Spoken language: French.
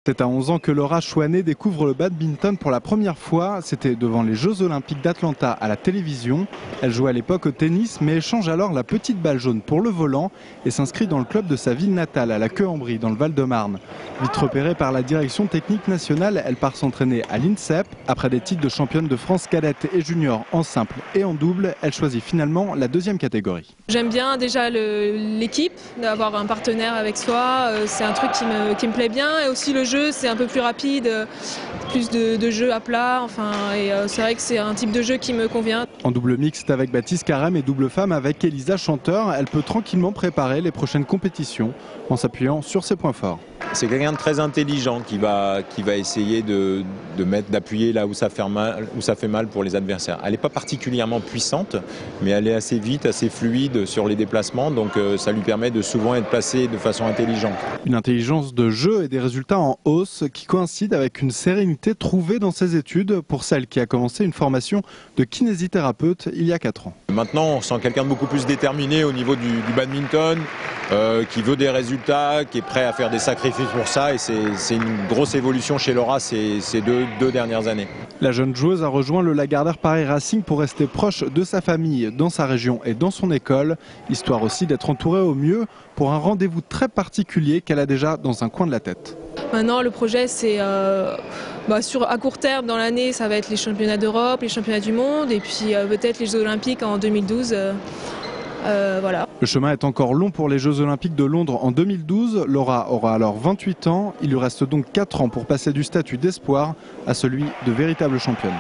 C'est à 11 ans que Laura Chouanet découvre le badminton pour la première fois. C'était devant les Jeux Olympiques d'Atlanta à la télévision. Elle jouait à l'époque au tennis, mais échange alors la petite balle jaune pour le volant et s'inscrit dans le club de sa ville natale, à la Queue-en-Brie, dans le Val-de-Marne. Vite repérée par la direction technique nationale, elle part s'entraîner à l'INSEP. Après des titres de championne de France cadette et junior en simple et en double, elle choisit finalement la deuxième catégorie. J'aime bien déjà l'équipe, d'avoir un partenaire avec soi, c'est un truc qui me plaît bien, et aussi le jeu, c'est un peu plus rapide, plus de jeux à plat, et c'est vrai que c'est un type de jeu qui me convient. En double mixte avec Baptiste Carême et double femme avec Elisa Chanteur, elle peut tranquillement préparer les prochaines compétitions en s'appuyant sur ses points forts. C'est quelqu'un de très intelligent qui va essayer d'appuyer là où ça fait mal pour les adversaires. Elle n'est pas particulièrement puissante, mais elle est assez vite, assez fluide sur les déplacements, donc ça lui permet de souvent être placée de façon intelligente. Une intelligence de jeu et des résultats en hausse qui coïncident avec une sérénité trouvée dans ses études pour celle qui a commencé une formation de kinésithérapeute il y a 4 ans. Maintenant, on sent quelqu'un de beaucoup plus déterminé au niveau du badminton, qui veut des résultats, qui est prêt à faire des sacrifices pour ça, et c'est une grosse évolution chez Laura ces deux dernières années. La jeune joueuse a rejoint le Lagardère Paris Racing pour rester proche de sa famille, dans sa région et dans son école, histoire aussi d'être entourée au mieux pour un rendez-vous très particulier qu'elle a déjà dans un coin de la tête. Maintenant, le projet, c'est à court terme dans l'année, ça va être les championnats d'Europe, les championnats du monde, et puis peut-être les Jeux Olympiques en 2012. Voilà. Le chemin est encore long pour les Jeux Olympiques de Londres en 2012. Laura aura alors 28 ans. Il lui reste donc 4 ans pour passer du statut d'espoir à celui de véritable championne.